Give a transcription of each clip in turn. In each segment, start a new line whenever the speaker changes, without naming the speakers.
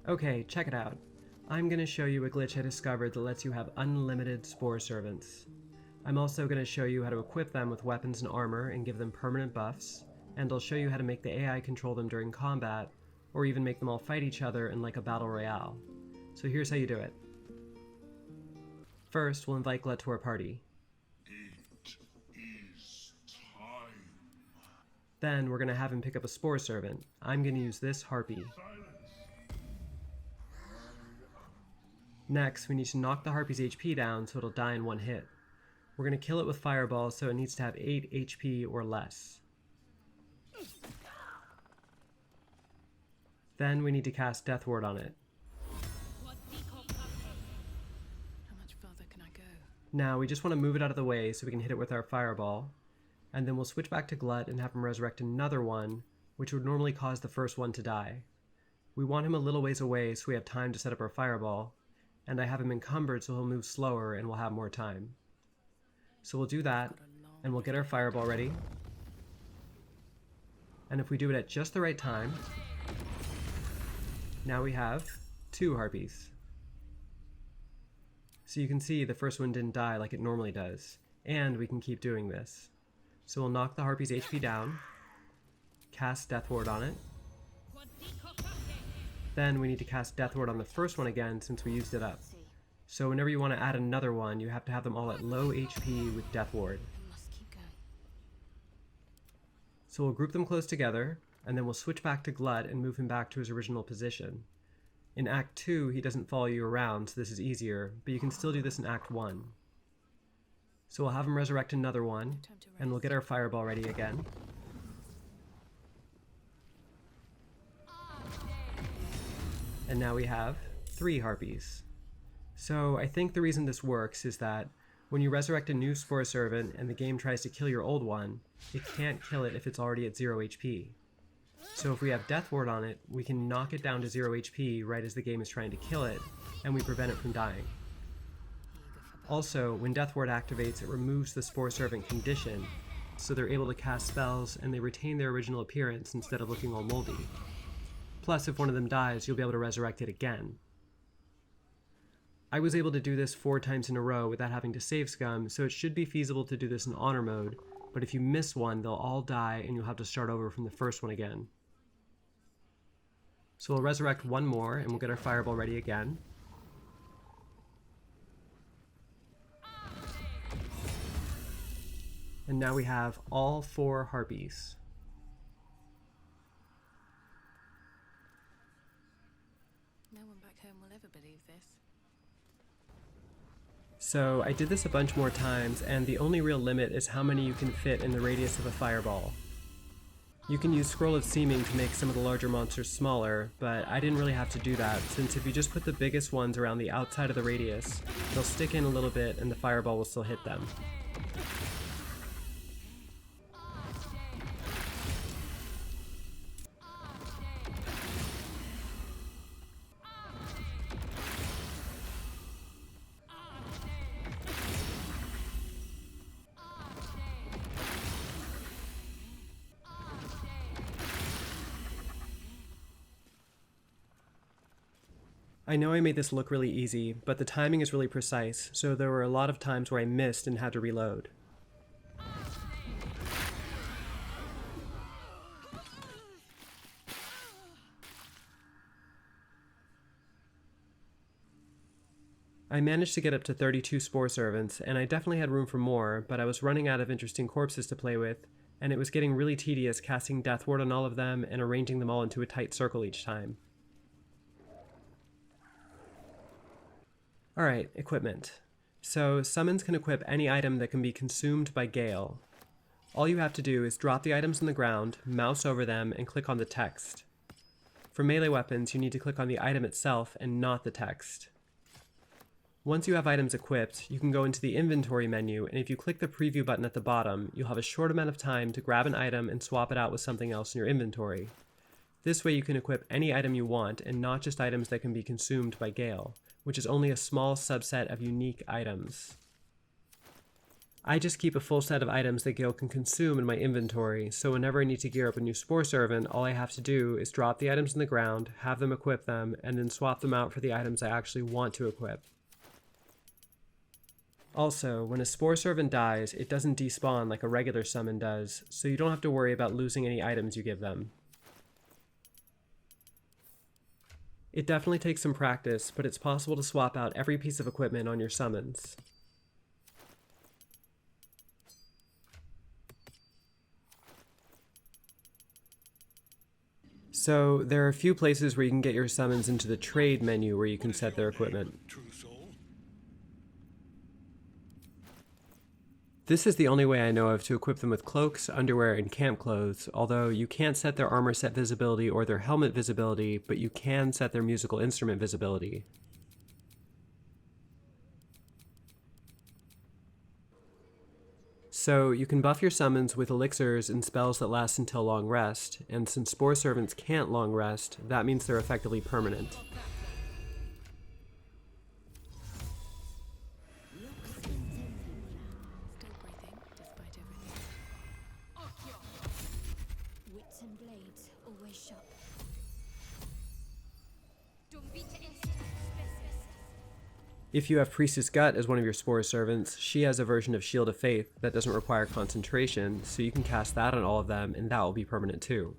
Okay, check it out. I'm going to show you a glitch I discovered that lets you have unlimited Spore servants. I'm also going to show you how to equip them with weapons and armor and give them permanent buffs, and I'll show you how to make the AI control them during combat, or even make them all fight each other in like a battle royale. So here's how you do it. First, we'll invite Glut to our party.
It is time.
Then we're going to have him pick up a Spore servant. I'm going to use this harpy.
Silence.
Next, we need to knock the harpy's HP down so it'll die in one hit. We're going to kill it with fireballs, so it needs to have 8 HP or less. Then we need to cast Death Ward on it.
How much further can I go?
Now we just want to move it out of the way so we can hit it with our fireball, and then we'll switch back to Glut and have him resurrect another one, which would normally cause the first one to die. We want him a little ways away so we have time to set up our fireball, and I have him encumbered so he'll move slower and we'll have more time. So we'll do that, and we'll get our fireball ready. And if we do it at just the right time, now we have 2 harpies. So you can see the first one didn't die like it normally does, and we can keep doing this. So we'll knock the harpy's HP down, cast Death Ward on it. Then we need to cast Death Ward on the first one again since we used it up. So whenever you want to add another one, you have to have them all at low HP with Death Ward.
I must keep going.
So we'll group them close together, and then we'll switch back to Glut and move him back to his original position. In Act 2, he doesn't follow you around, so this is easier, but you can still do this in Act 1. So we'll have him resurrect another one, and we'll get our fireball ready again. And now we have 3 harpies. So I think the reason this works is that when you resurrect a new Spore servant and the game tries to kill your old one, it can't kill it if it's already at 0 HP. So if we have Death Ward on it, we can knock it down to 0 HP right as the game is trying to kill it, and we prevent it from dying. Also, when Death Ward activates, it removes the Spore servant condition, so they're able to cast spells and they retain their original appearance instead of looking all moldy. Plus, if one of them dies, you'll be able to resurrect it again. I was able to do this 4 times in a row without having to save scum, so it should be feasible to do this in honor mode, but if you miss one, they'll all die and you'll have to start over from the first one again. So we'll resurrect one more and we'll get our fireball ready again. And now we have all 4 harpies.
No one back home will ever believe this.
So I did this a bunch more times, and the only real limit is how many you can fit in the radius of a fireball. You can use Scroll of Seeming to make some of the larger monsters smaller, but I didn't really have to do that, since if you just put the biggest ones around the outside of the radius, they'll stick in a little bit and the fireball will still hit them. I know I made this look really easy, but the timing is really precise, so there were a lot of times where I missed and had to reload. I managed to get up to 32 Spore servants, and I definitely had room for more, but I was running out of interesting corpses to play with, and it was getting really tedious casting Death Ward on all of them and arranging them all into a tight circle each time. Alright, equipment. So, summons can equip any item that can be consumed by Gale. All you have to do is drop the items on the ground, mouse over them, and click on the text. For melee weapons, you need to click on the item itself and not the text. Once you have items equipped, you can go into the inventory menu, and if you click the preview button at the bottom, you'll have a short amount of time to grab an item and swap it out with something else in your inventory. This way you can equip any item you want, and not just items that can be consumed by Gale, which is only a small subset of unique items. I just keep a full set of items that Gale can consume in my inventory, so whenever I need to gear up a new Spore Servant, all I have to do is drop the items in the ground, have them equip them, and then swap them out for the items I actually want to equip. Also, when a Spore Servant dies, it doesn't despawn like a regular summon does, so you don't have to worry about losing any items you give them. It definitely takes some practice, but it's possible to swap out every piece of equipment on your summons. So, there are a few places where you can get your summons into the trade menu where you can set their equipment. This is the only way I know of to equip them with cloaks, underwear, and camp clothes, although you can't set their armor set visibility or their helmet visibility, but you can set their musical instrument visibility. So you can buff your summons with elixirs and spells that last until long rest, and since Spore Servants can't long rest, that means they're effectively permanent.
Still breathing, despite everything.
Wits and blades always sharp.
If you have Priestess Gut as one of your Spore Servants, she has a version of Shield of Faith that doesn't require concentration, so you can cast that on all of them and that will be permanent too.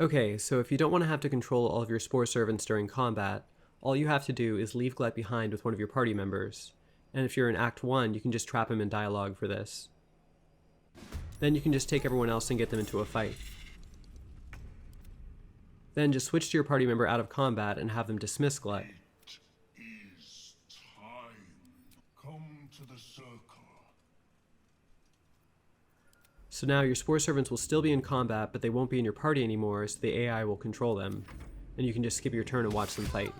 Okay, so if you don't want to have to control all of your Spore Servants during combat, all you have to do is leave Glut behind with one of your party members, and if you're in Act 1, you can just trap him in dialogue for this. Then you can just take everyone else and get them into a fight. Then just switch to your party member out of combat and have them dismiss Glut.
It is time. Come to the circle.
So now your Spore Servants will still be in combat, but they won't be in your party anymore, so the AI will control them. And you can just skip your turn and watch them fight.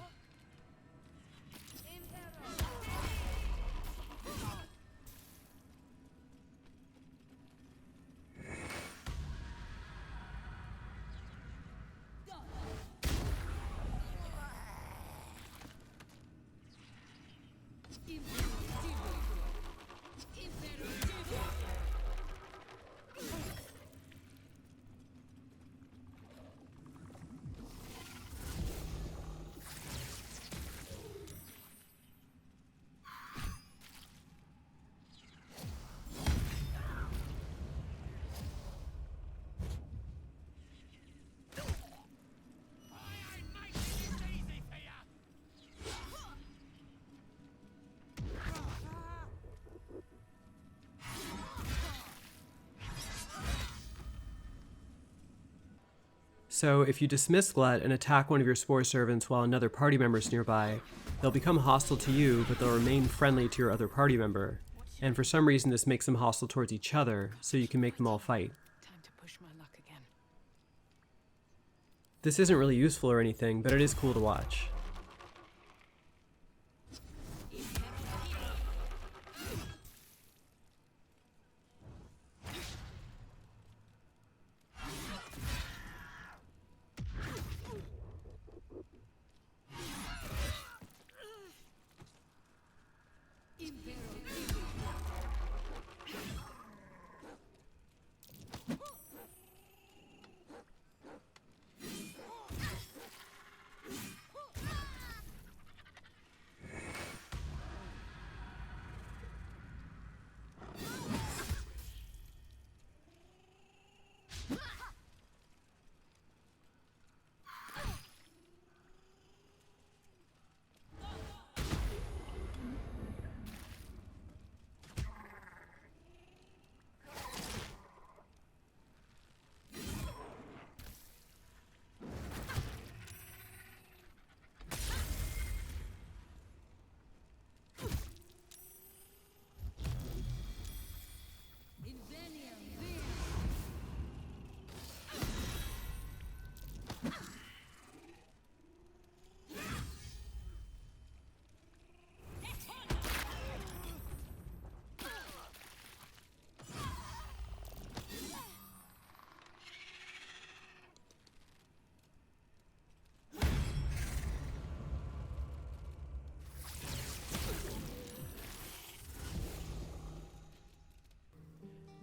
So if you dismiss Glut and attack one of your Spore Servants while another party member is nearby, they'll become hostile to you, but they'll remain friendly to your other party member. And for some reason this makes them hostile towards each other, so you can make them all fight.
Time to push my luck again.
This isn't really useful or anything, but it is cool to watch.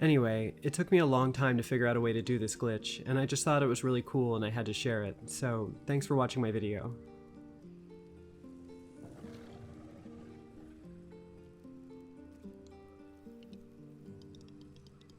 Anyway, it took me a long time to figure out a way to do this glitch, and I just thought it was really cool and I had to share it, so thanks for watching my video.